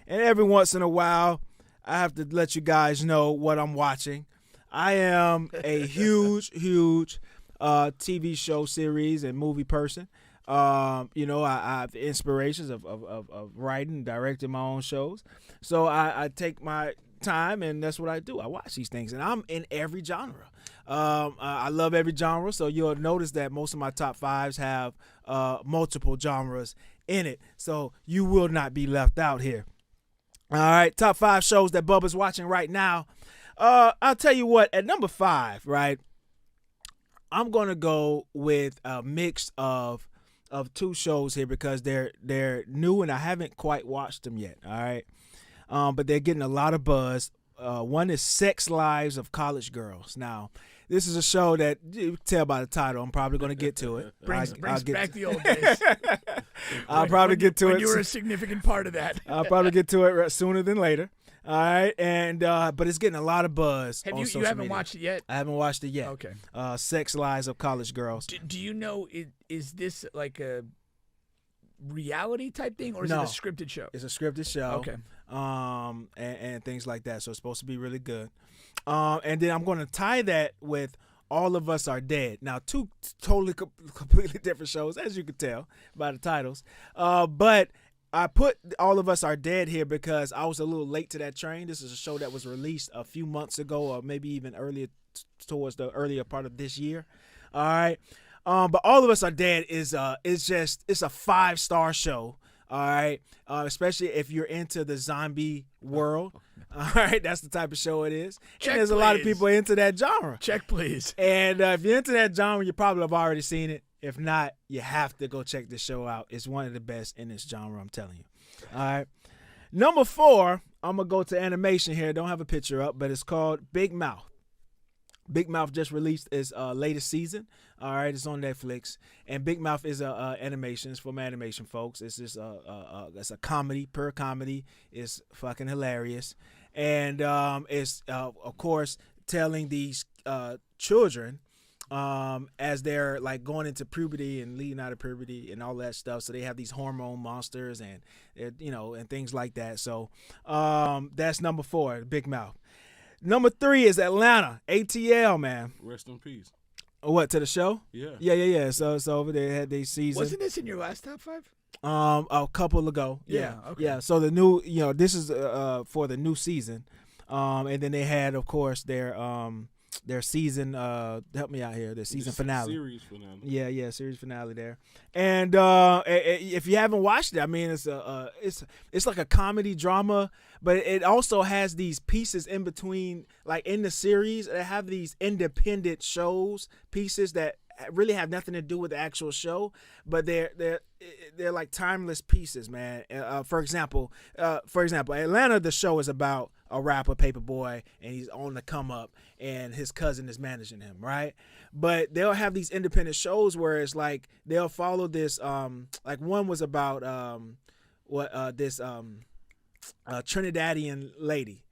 and every once in a while, I have to let you guys know what I'm watching. I am a huge TV show series and movie person. I have inspirations of writing, directing my own shows. So I take my time, and that's what I do. I watch these things, and I'm in every genre. I love every genre, so you'll notice that most of my top fives have multiple genres in it. So you will not be left out here. All right, top 5 shows that Bubba's watching right now. I'll tell you what, at number 5, right, I'm going to go with a mix of 2 shows here because they're new and I haven't quite watched them yet, all right? But they're getting a lot of buzz. One is Sex Lives of College Girls. Now, this is a show that you can tell by the title. I'm probably going to get to it. Brings back the old days. I'll probably get to it. When you were a significant part of that. I'll probably get to it sooner than later. All right, and but it's getting a lot of buzz. You haven't watched it yet? I haven't watched it yet. Okay. Sex Lives of College Girls. Do you know, is this like a reality type thing, or is No. it a scripted show? It's a scripted show. Okay. And things like that. So it's supposed to be really good. And then I'm going to tie that with All of Us Are Dead. Now, 2 totally completely different shows, as you can tell by the titles. But I put All of Us Are Dead here because I was a little late to that train. This is a show that was released a few months ago, or maybe even earlier, towards the earlier part of this year. All right. But All of Us Are Dead it's a 5-star show. All right. Especially if you're into the zombie world. All right. That's the type of show it is. Check, and there's a lot of people into that genre. Check, please. And if you're into that genre, you probably have already seen it. If not, you have to go check this show out. It's one of the best in this genre, I'm telling you. All right. Number 4, I'm going to go to animation here. Don't have a picture up, but it's called Big Mouth. Big Mouth just released its latest season. All right, it's on Netflix, and Big Mouth is animation. It's from animation folks. It's just it's a comedy, pure comedy. It's fucking hilarious, and it's of course telling these children as they're like going into puberty and leading out of puberty and all that stuff. So they have these hormone monsters and and things like that. So that's number 4, Big Mouth. Number 3 is Atlanta, ATL, man. Rest in peace. What, to the show? Yeah. Yeah. So over there had their season. Wasn't this in your last top 5? A couple ago. Yeah. Okay. Yeah. So the new, this is for the new season, and then they had, of course, their season. Help me out here. Their season finale. Series finale. Yeah. Series finale there. And if you haven't watched it, I mean, it's like a comedy drama, but it also has these pieces in between, like in the series. They have these independent pieces that really have nothing to do with the actual show, but they're like timeless pieces, man. For example, Atlanta, the show is about a rapper, Paperboy, and he's on the come up, and his cousin is managing him, right? But they'll have these independent shows where it's like they'll follow this. Like one was about this Trinidadian lady,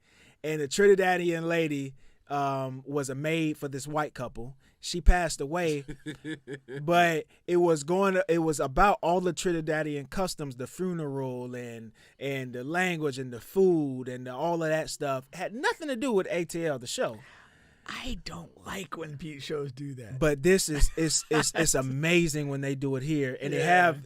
and the Trinidadian lady was a maid for this white couple. She passed away, but it was about all the Trinidadian customs, the funeral and the language and the food and all of that stuff. Had nothing to do with ATL, the show. I don't like when shows do that. But this is it's amazing when they do it here, and they have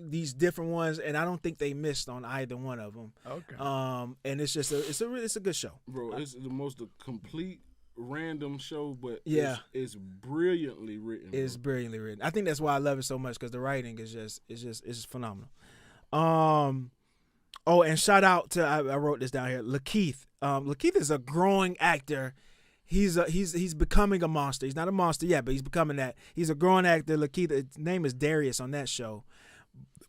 these different ones, and I don't think they missed on either one of them. Okay. And it's just it's a good show, bro. It's the most complete random show, but it's brilliantly written. It's brilliantly written. I think that's why I love it so much, because the writing is just phenomenal. And shout out to I wrote this down here, Lakeith. Lakeith is a growing actor. He's becoming a monster. He's not a monster yet, but he's becoming that. He's a growing actor. Lakeith, his name is Darius on that show.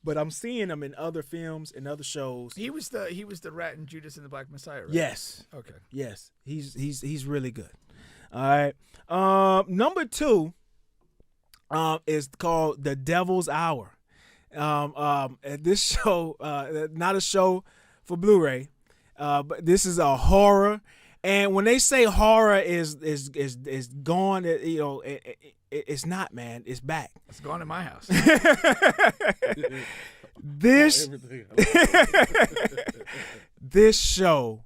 But I'm seeing him in other films and other shows. He was the rat in Judas and the Black Messiah, right? Yes. Okay. Yes. He's really good. All right. Number 2 is called The Devil's Hour. This show, not a show for Blu-ray, but this is a horror. And when they say horror is gone, it's not, man. It's back. It's gone in my house. This show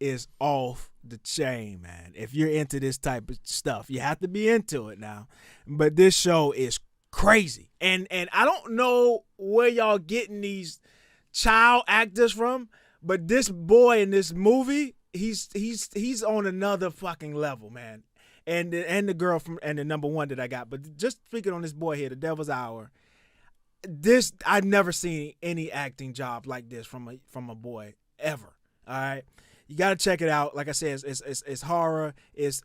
is off the chain, man. If you're into this type of stuff, you have to be into it now. But this show is crazy. And I don't know where y'all getting these child actors from, but this boy in this movie, he's on another fucking level, man. And the girl from and the number one that I got. But just speaking on this boy here, The Devil's Hour, this I've never seen any acting job like this from a boy ever. All right. You gotta check it out. Like I said, it's horror. It's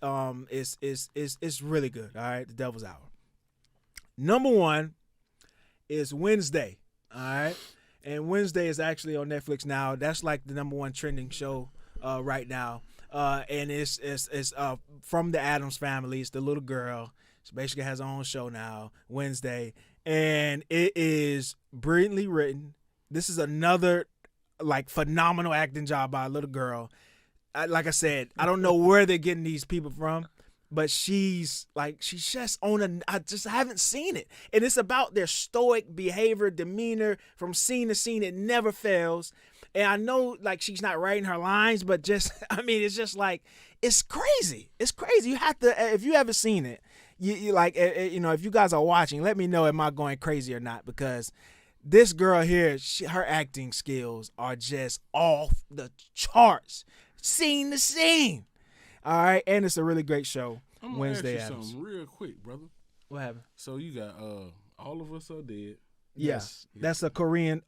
really good. All right, The Devil's Hour. Number one is Wednesday. All right, and Wednesday is actually on Netflix now. That's like the number one trending show right now. And it's from the Addams Family. It's the little girl. She basically has her own show now. Wednesday, and it is brilliantly written. This is another like phenomenal acting job by a little girl. Like I said, I don't know where they're getting these people from, but she's just I haven't seen it. And it's about their stoic behavior, demeanor from scene to scene. It never fails. And I know like she's not writing her lines, but just, I mean, it's just like, it's crazy. It's crazy. You have to, if you haven't seen it, you like, you know, if you guys are watching, let me know, am I going crazy or not? Because this girl here, her acting skills are just off the charts, scene to scene. All right, and it's a really great show. I'm gonna Wednesday ask you Addams. something real quick, brother. What happened? So you got All of Us Are Dead. Yes, that's a Korean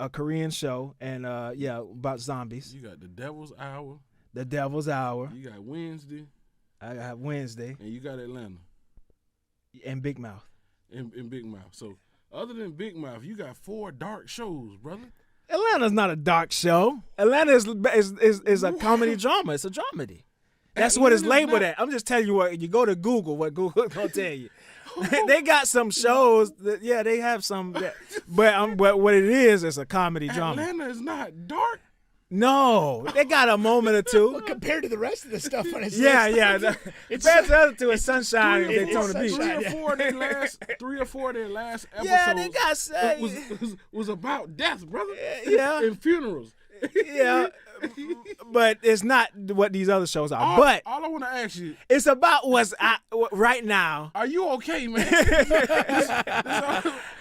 show, and about zombies. You got The Devil's Hour. The Devil's Hour. You got Wednesday. I have Wednesday. And you got Atlanta. And Big Mouth. And Big Mouth. So other than Big Mouth, you got 4 dark shows, brother. Atlanta's not a dark show. Atlanta is a comedy drama. It's a dramedy. That's what it's labeled at. I'm just telling you what. You go to Google, what Google gonna tell you. They got some shows. They have some. But what it is, it's a comedy drama. Atlanta is not dark. No, they got a moment or two. Well, compared to the rest of the stuff on his Yeah. It's Compared to the other two, it's Sunshine and It is Daytona Beach. Sunshine. Three or four of their last episodes. Yeah, they got was about death, brother. Yeah. And funerals. Yeah, but it's not what these other shows are. But all I want to ask you, it's about what's right now. Are you okay, man?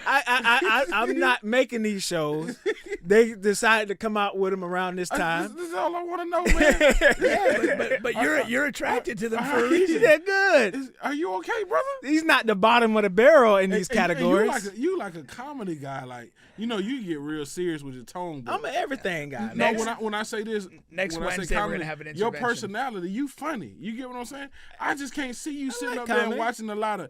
I'm not making these shows. They decided to come out with them around this time. This is all I want to know, man. Yeah, but you're attracted to them for a reason. They're good. Are you okay, brother? He's not the bottom of the barrel in these categories. And you like a comedy guy, like you get real serious with your tone. But I'm an everything guy. no, when I say this, next when Wednesday I say comedy, we're gonna have an your intervention. personality, you funny. You get what I'm saying? I just can't see you sitting like up there and comedy. watching a lot of.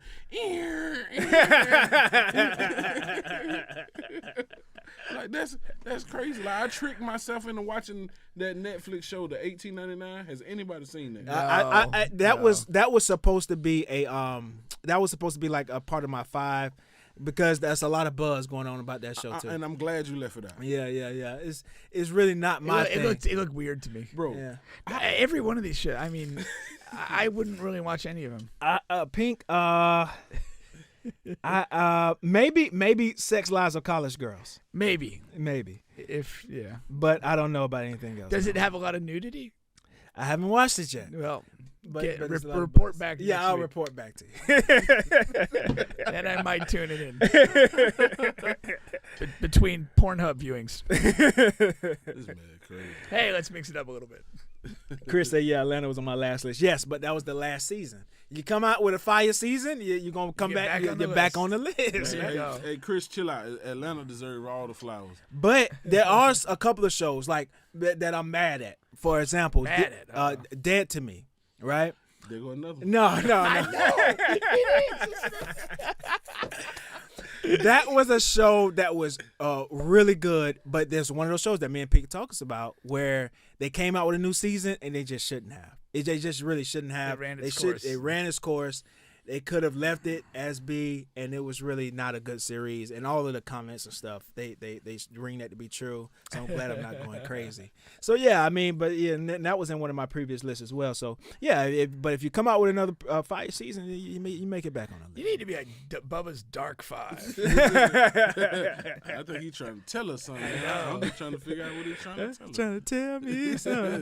Like that's crazy. Like I tricked myself into watching that Netflix show, the $18.99. Has anybody seen that? That was supposed to be like a part of my 5, because there's a lot of buzz going on about that show too. And I'm glad you left it out. Yeah. It's really not my thing. It looked weird to me, Bro. Yeah. Every one of these shit. I mean, I wouldn't really watch any of them. Pink. Maybe Sex Lives of College Girls. Maybe. If but I don't know about anything else. Does it have a lot of nudity? I haven't watched it yet. Well, But it's a lot of report buzz. back. Yeah, next I'll week. report back to you. And I might tune it in between Pornhub viewings. This man crazy. Hey, let's mix it up a little bit. Chris said, "Yeah, Atlanta was on my last list." Yes, but that was the last season. You come out with a fire season, you're gonna come back. You're back on the list. There you go. Hey, Chris, chill out. Atlanta deserves all the flowers. But there are a couple of shows like that I'm mad at. For example, Dead to Me, right? There go another one. No. That was a show that was really good, but there's one of those shows that me and Pete talks about where they came out with a new season and they just shouldn't have. They just really shouldn't have. It ran its course. It ran its course. they could have left it as B, and it was really not a good series. And all of the comments and stuff, they ring that to be true. So I'm glad I'm not going crazy. So yeah, I mean, but yeah, and that was in one of my previous lists as well. So yeah, but if you come out with another fight season, you make it back on a list. You need to be Bubba's Dark Five. I think he's trying to tell us something. I'm just trying to figure out what he's trying to tell us. Trying to tell me something.